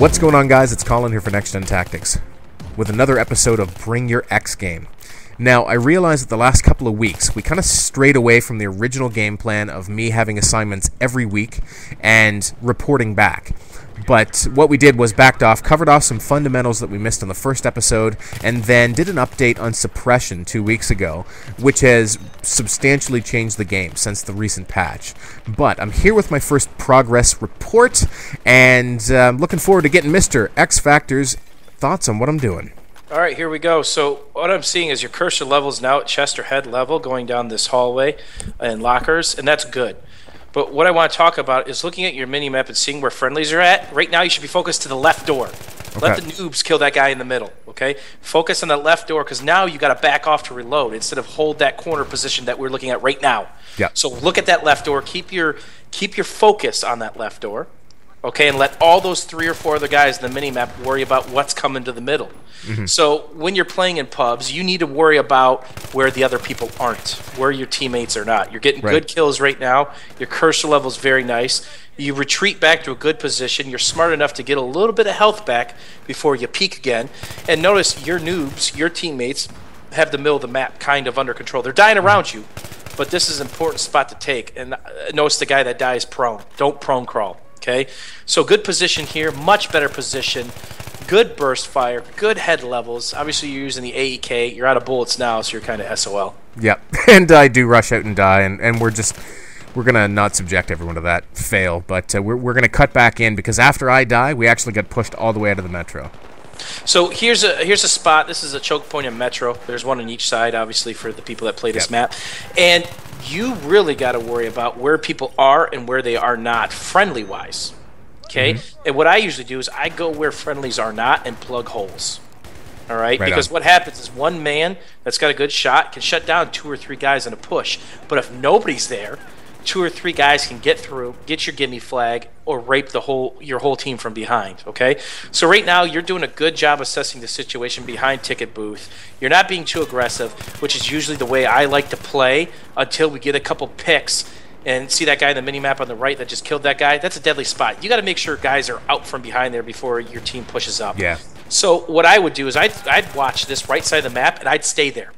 What's going on, guys? It's Colin here for NextGenTactics with another episode of Bring Your X Game. Now, I realize that the last couple of weeks we kind of strayed away from the original game plan of me having assignments every week and reporting back. But what we did was backed off, covered off some fundamentals that we missed on the first episode, and then did an update on suppression 2 weeks ago, which has substantially changed the game since the recent patch. But I'm here with my first progress report, and looking forward to getting Mr. X Factor's thoughts on what I'm doing. All right, here we go. So what I'm seeing is your cursor level is now at chest or head level going down this hallway and lockers, and that's good. But what I want to talk about is looking at your mini-map and seeing where friendlies are at. Right now, you should be focused to the left door. Okay. Let the noobs kill that guy in the middle, okay? Focus on the left door, because now you got to back off to reload instead of hold that corner position that we're looking at right now. Yeah. So look at that left door. Keep your focus on that left door, okay? And let all those 3 or 4 other guys in the mini-map worry about what's coming to the middle. So when you're playing in pubs, you need to worry about where the other people aren't, where your teammates are not. You're getting good kills right now. Your cursor level is very nice. You retreat back to a good position. You're smart enough to get a little bit of health back before you peak again. And notice your noobs, your teammates, have the middle of the map kind of under control. They're dying around you, but this is an important spot to take. And notice the guy that dies prone. Don't prone crawl, okay? So good position here, much better position. Good burst fire, good head levels. Obviously, you're using the AEK. You're out of bullets now, so you're kind of SOL. Yep, and I do rush out and die, and we're going to not subject everyone to that fail, but we're going to cut back in, because after I die, we actually get pushed all the way out of the metro. So here's a spot. This is a choke point in metro. There's one on each side, obviously, for the people that play this map. And you really got to worry about where people are and where they are not, friendly-wise. Okay, and what I usually do is I go where friendlies are not and plug holes. All right, because what happens is one man that's got a good shot can shut down 2 or 3 guys in a push. But if nobody's there, 2 or 3 guys can get through, get your gimme flag, or rape your whole team from behind. Okay, so right now you're doing a good job assessing the situation behind ticket booth. You're not being too aggressive, which is usually the way I like to play until we get a couple picks. And see that guy in the mini-map on the right that just killed that guy? That's a deadly spot. You got to make sure guys are out from behind there before your team pushes up. Yeah. So what I would do is I'd watch this right side of the map, and I'd stay there.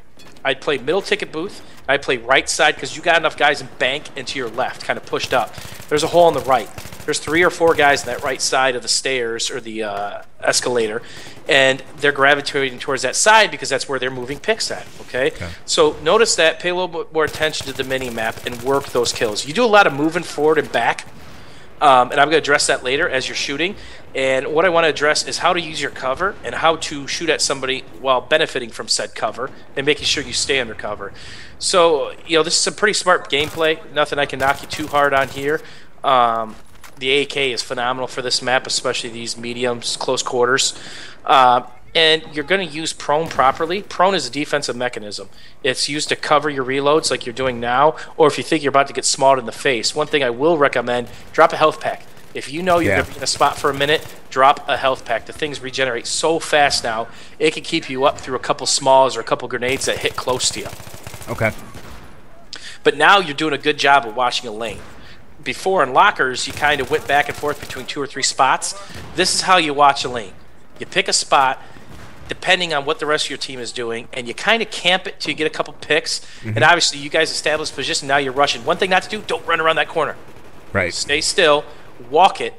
I'd play middle ticket booth. I'd play right side, because you got enough guys in bank and to your left, kind of pushed up. There's a hole on the right. There's 3 or 4 guys on that right side of the stairs or the escalator, and they're gravitating towards that side because that's where they're moving picks at, okay? So notice that, pay a little bit more attention to the mini-map and work those kills. You do a lot of moving forward and back, and I'm going to address that later as you're shooting. And what I want to address is how to use your cover and how to shoot at somebody while benefiting from said cover and making sure you stay under cover. So, you know, this is some pretty smart gameplay. Nothing I can knock you too hard on here. The AK is phenomenal for this map, especially these mediums, close quarters. And you're going to use prone properly. Prone is a defensive mechanism. It's used to cover your reloads like you're doing now, or if you think you're about to get smauled in the face. One thing I will recommend, drop a health pack. If you know you're going to be in a spot for a minute, drop a health pack. The things regenerate so fast now, it can keep you up through a couple smalls or a couple grenades that hit close to you. Okay. But now you're doing a good job of watching a lane. Before in lockers, you kind of went back and forth between 2 or 3 spots. This is how you watch a lane. You pick a spot, depending on what the rest of your team is doing, and you kind of camp it till you get a couple picks. And obviously, you guys established position, now you're rushing. One thing not to do, don't run around that corner. Right. Stay still, walk it,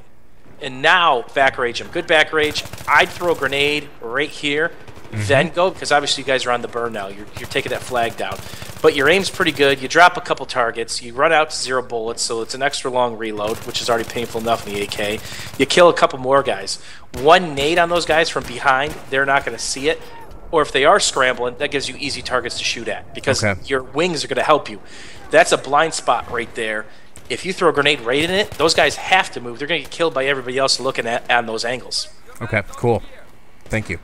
and now back rage them. Good back rage. I'd throw a grenade right here, then go, because obviously you guys are on the burn now. You're taking that flag down. But your aim's pretty good. You drop a couple targets. You run out to 0 bullets, so it's an extra long reload, which is already painful enough in the AK. You kill a couple more guys. One nade on those guys from behind, they're not going to see it. Or if they are scrambling, that gives you easy targets to shoot at, because your wings are going to help you. That's a blind spot right there. If you throw a grenade right in it, those guys have to move. They're going to get killed by everybody else looking at on those angles. Okay, cool. Thank you.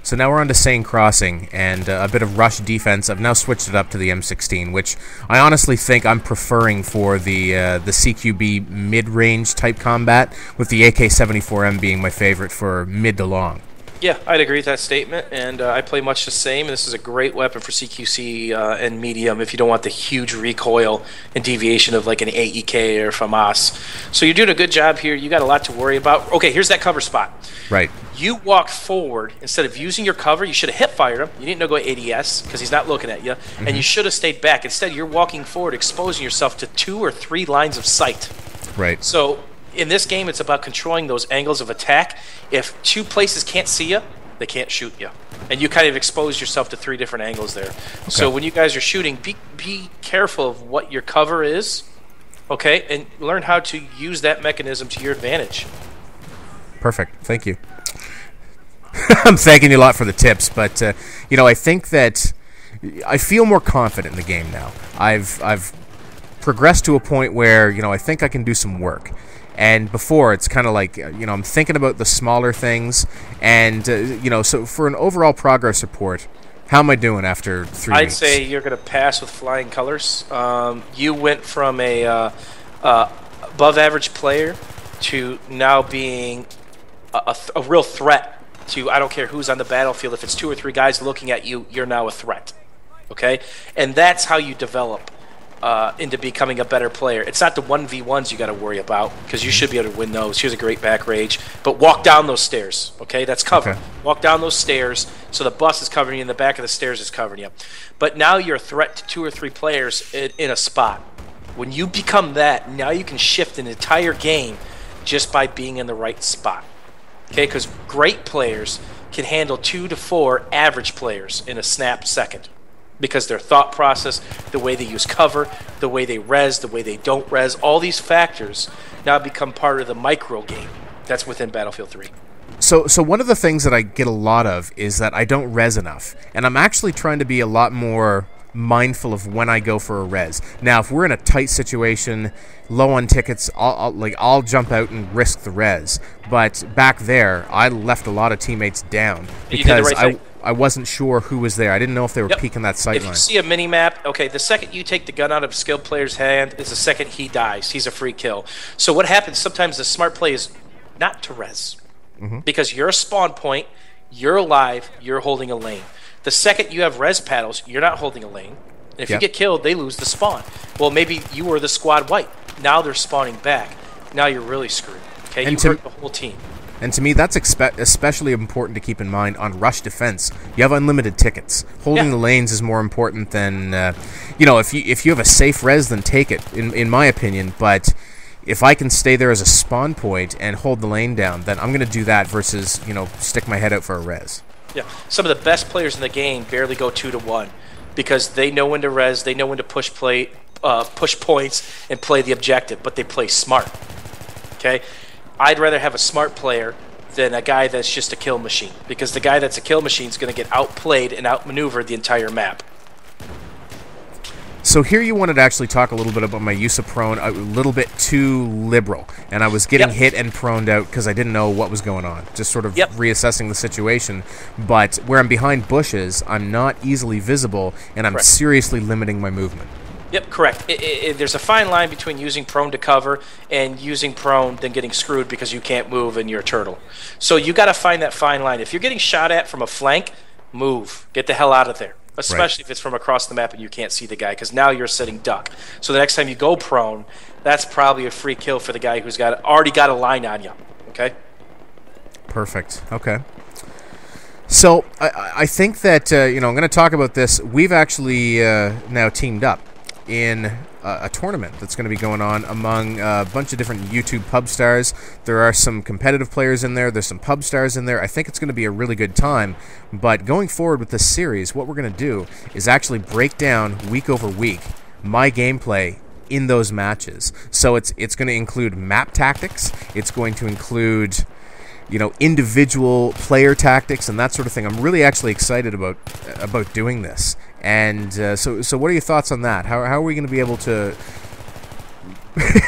So now we're on to Seine Crossing and a bit of rush defense. I've now switched it up to the M16, which I honestly think I'm preferring for the CQB mid-range type combat, with the AK-74M being my favorite for mid to long. Yeah, I'd agree with that statement, and I play much the same. This is a great weapon for CQC and medium if you don't want the huge recoil and deviation of like an AEK or FAMAS. So you're doing a good job here. You got a lot to worry about. Okay, here's that cover spot. Right. You walk forward. Instead of using your cover, you should have hip fired him. You didn't go ADS because he's not looking at you, and you should have stayed back. Instead, you're walking forward, exposing yourself to 2 or 3 lines of sight. Right. So in this game, it's about controlling those angles of attack. If 2 places can't see you, they can't shoot you. And you kind of expose yourself to 3 different angles there. Okay. So when you guys are shooting, be careful of what your cover is, okay? And learn how to use that mechanism to your advantage. Perfect. Thank you. I'm thanking you a lot for the tips, but, you know, I think that I feel more confident in the game now. I've progressed to a point where, you know, I think I can do some work. And before, it's kind of like, you know, I'm thinking about the smaller things. And, you know, so for an overall progress report, how am I doing after 3 weeks? I'd say you're going to pass with flying colors. You went from a above-average player to now being a real threat to, I don't care who's on the battlefield. If it's 2 or 3 guys looking at you, you're now a threat. Okay? And that's how you develop into becoming a better player. It's not the 1v1s you got to worry about, because you should be able to win those. Here's a great back rage. But walk down those stairs, okay? That's cover. Okay. Walk down those stairs so the bus is covering you and the back of the stairs is covering you. But now you're a threat to 2 or 3 players in a spot. When you become that, now you can shift an entire game just by being in the right spot. Okay? Because great players can handle 2 to 4 average players in a snap second. Because their thought process, the way they use cover, the way they res, the way they don't res, all these factors now become part of the micro game that's within Battlefield 3. So one of the things that I get a lot of is that I don't res enough. And I'm actually trying to be a lot more mindful of when I go for a res. Now, if we're in a tight situation, low on tickets, I'll jump out and risk the res. But back there, I left a lot of teammates down because I wasn't sure who was there. I didn't know if they were peeking that sight line. If you see a mini-map, okay, the second you take the gun out of a skilled player's hand is the second he dies. He's a free kill. So what happens, sometimes the smart play is not to res. Because you're a spawn point, you're alive, you're holding a lane. The second you have res paddles, you're not holding a lane. And if you get killed, they lose the spawn. Well, maybe you were the squad wipe. Now they're spawning back. Now you're really screwed. Okay, you hurt the whole team. And to me, that's especially important to keep in mind on rush defense. You have unlimited tickets. Holding the lanes is more important than, you know, if you have a safe res, then take it, in my opinion. But if I can stay there as a spawn point and hold the lane down, then I'm going to do that versus, you know, stick my head out for a res. Yeah, some of the best players in the game barely go 2 to 1 because they know when to res, they know when to push points and play the objective, but they play smart. Okay, I'd rather have a smart player than a guy that's just a kill machine, because the guy that's a kill machine is going to get outplayed and outmaneuvered the entire map. So here you wanted to actually talk a little bit about my use of prone, a little bit too liberal, and I was getting hit and proned out because I didn't know what was going on, just sort of reassessing the situation. But where I'm behind bushes, I'm not easily visible, and I'm seriously limiting my movement. Yep, correct. There's a fine line between using prone to cover and using prone then getting screwed because you can't move and you're a turtle. So you got to find that fine line. If you're getting shot at from a flank, move. Get the hell out of there. Especially if it's from across the map and you can't see the guy, because now you're a sitting duck. So the next time you go prone, that's probably a free kill for the guy who's already got a line on you. Okay? Perfect. Okay. So I think that, you know, I'm going to talk about this. We've actually now teamed up in a tournament that's going to be going on among a bunch of different YouTube pub stars. There are some competitive players in there. There's some pub stars in there. I think it's going to be a really good time. But going forward with this series, what we're going to do is actually break down week over week my gameplay in those matches. So it's going to include map tactics. It's going to include, you know, individual player tactics and that sort of thing. I'm really actually excited about doing this. And so what are your thoughts on that? How are we going to be able to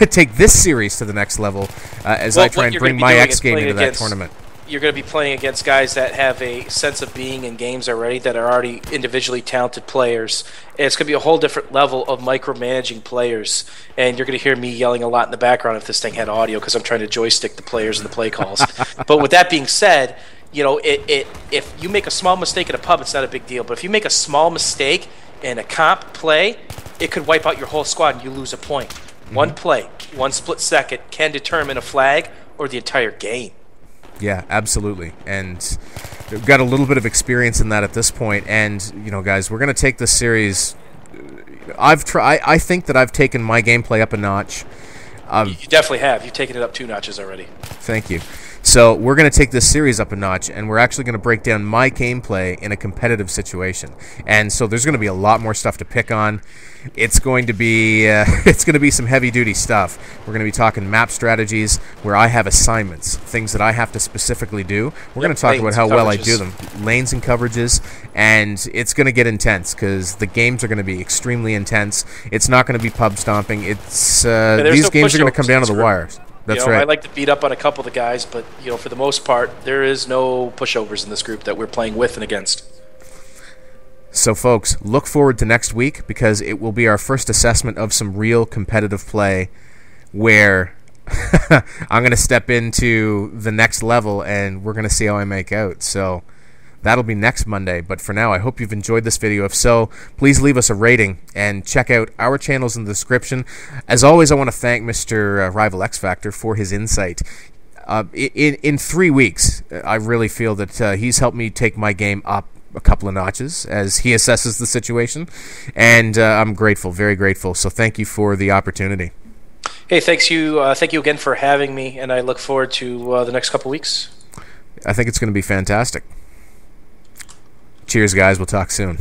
take this series to the next level as I try and bring my X game into that tournament? You're going to be playing against guys that have a sense of being in games already, that are already individually talented players. And it's going to be a whole different level of micromanaging players. And you're going to hear me yelling a lot in the background if this thing had audio, because I'm trying to joystick the players and the play calls. But with that being said, you know, if you make a small mistake at a pub, it's not a big deal. But if you make a small mistake in a comp play, it could wipe out your whole squad and you lose a point. One play, one split second can determine a flag or the entire game. Yeah, absolutely. And we've got a little bit of experience in that at this point. And, you know, guys, we're going to take this series. I think that I've taken my gameplay up a notch. You definitely have. You've taken it up 2 notches already. Thank you. So we're going to take this series up a notch, and we're actually going to break down my gameplay in a competitive situation. And so there's going to be a lot more stuff to pick on. It's going to be some heavy-duty stuff. We're going to be talking map strategies, where I have assignments, things that I have to specifically do. We're going to talk about how well I do them, lanes and coverages, and it's going to get intense because the games are going to be extremely intense. It's not going to be pub stomping. It's these games are going to come down to the wires. That's right. I like to beat up on a couple of the guys, but for the most part, there is no pushovers in this group that we're playing with and against. So, folks, look forward to next week because it will be our first assessment of some real competitive play where I'm going to step into the next level and we're going to see how I make out. So that'll be next Monday. But for now, I hope you've enjoyed this video. If so, please leave us a rating and check out our channels in the description. As always, I want to thank Mr. Rival X Factor for his insight. In 3 weeks, I really feel that he's helped me take my game up a couple of notches as he assesses the situation, and I'm grateful, very grateful. So thank you for the opportunity. Hey, thank you again for having me, and I look forward to the next couple weeks. I think it's going to be fantastic. Cheers, guys. We'll talk soon.